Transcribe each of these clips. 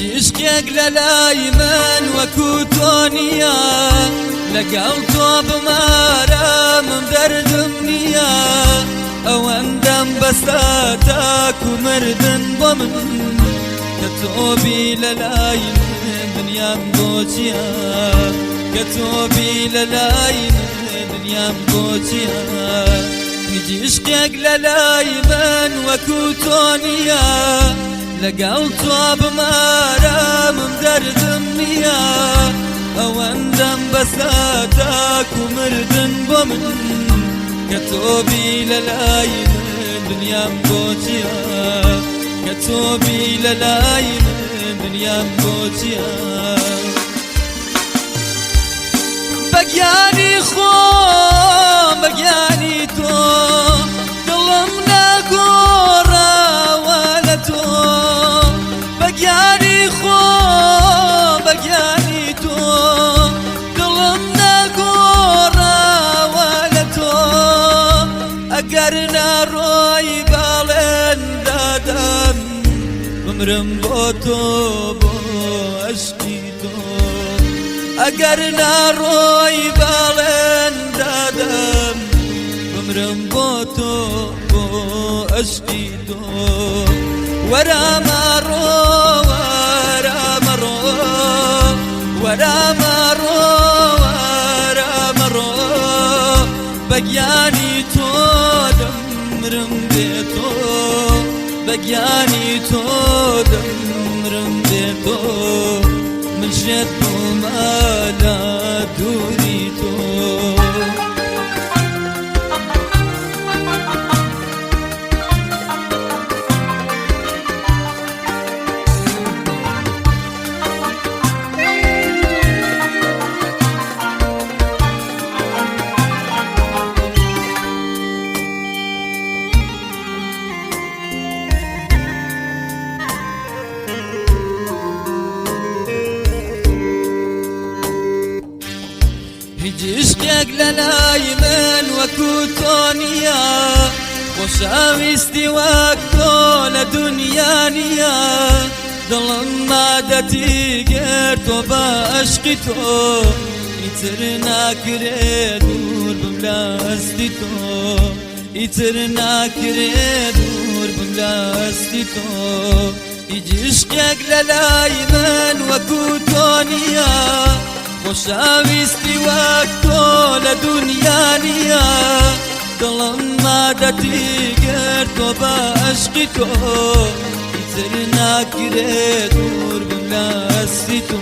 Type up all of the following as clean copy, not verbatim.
عشقك للاي من وكوتونيا لقل طوب مارام مدردم نيا او اندم بساتك ومردن ضمن كتوبي للاي من دنيا مبوتيا كتوبي للاي من دنيا مبوتيا عشقك للاي من وكوتونيا لقل طوب مارام مدردم نيا او اندم بساتك ومردن بمن كتوبي للاي من دنيا مبوتيا كتوبي للاي من دنيا مبوتيا بقياني خوم بقياني توم ظلمنا قورا ولا توم بقياني خوم بقياني توم ظلمنا قورا ولا توم أقرنا روي بالن دادم بمرم بوتو بو أشكي توم أقرنا روي بالن دادم بمرم بوتو بو أشكي توم ورا مرو ورا مرو ورا مرو ورا مرو بقياني تو دمرم بيتو بقياني تو دمرم بيتو من شد ما لا تريدو عشقك للاي من وكوتونيا وشاويستي وقتو لدنيانيا ظلم عادتي قرتو باشقتو يترنا كريدور بملاستيتو يترنا كريدور بملاستيتو عشقك للاي من وكوتونيا وشاويستي وقتو لدنيانيا ظلم عادتي قرتو باشقتو يترنا كريدور بملاستيتو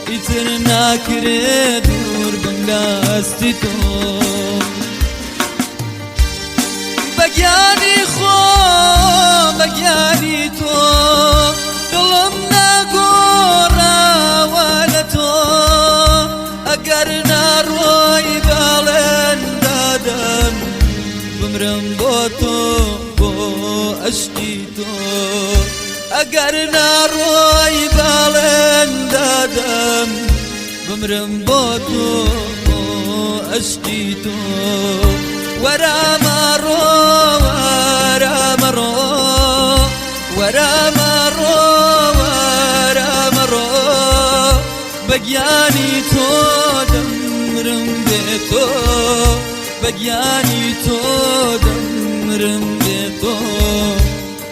يترنا كريدور بملاستيتو بقياني خوم بقياني تو ظلمنا قورا ولا تو أقرنا روي بالن دادم بمرم بوتو بو أشقيتو أقرنا روي بالن دادم بمرم بوتو بو أشقيتو ورا مرو ورا مرو ورا مرو ورا مرو بقياني تو دمرم بيتو بقياني تو دمرم بيتو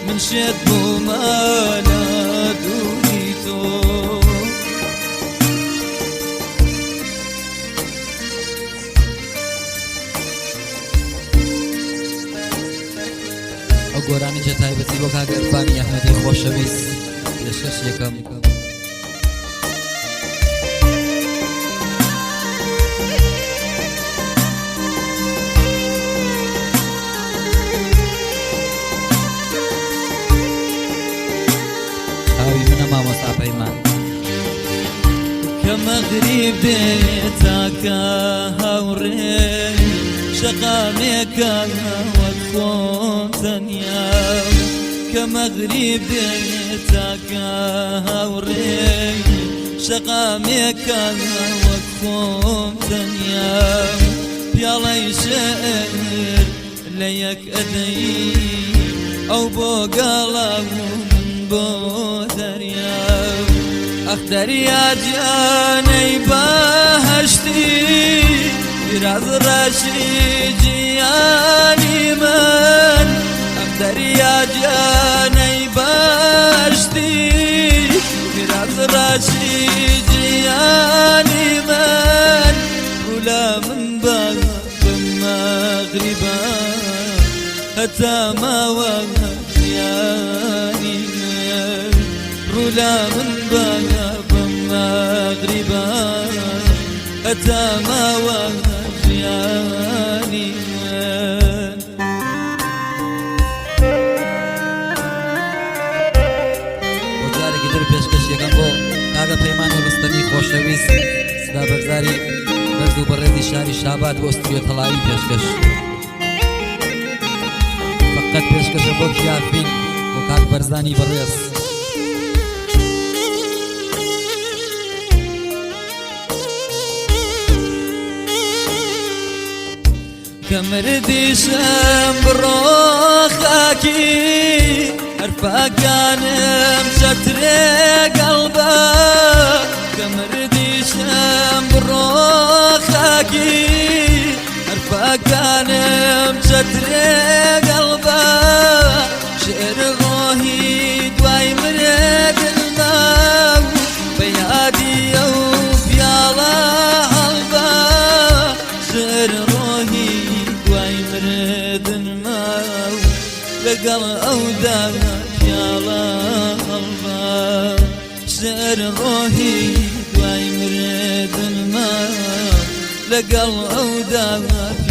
من شد ما لا دوريتو ئەو گۆرانی جە تایبەتی بۆ کاک ئەرفانی ئەحمەدی خۆشەویست پێشکەش یەکەم هاوی منە مامۆستا پەیمان كمغرب بيتك هوري شقامك وكفون ثانية كمغرب بيتك هوري شقامك وكفون ثانية يلا يشعر ليك أدي أو بو قلب بو دريا دریا جانی بهشتی biraz رشی جیانی من دریا جانی بهشتی biraz رشی جیانی من ولا من باب مغربا حتى ما وهياني من ولا من باب مغربا حتى ما وهياني من وجاري قدر پیشکش یکم بو کاغا پیمان و رستمی خوشویست سدا بگذاری برز و برزی شاری شاباد و استریو طلایی پیشکش فقط پیشکش بو کیافین و کاغ برزانی برز كمردي شمبرو خاكي عرفا كان مستري قلبه كمردي شمبرو خاكي عرفا كان مستري قلبه شعر روحي دواي مرد الماء بيادي وفي الله قلبه شعر روحي مرد الماء لقل أوداك يا الله سر روحي دواي مرد الماء لقل أوداك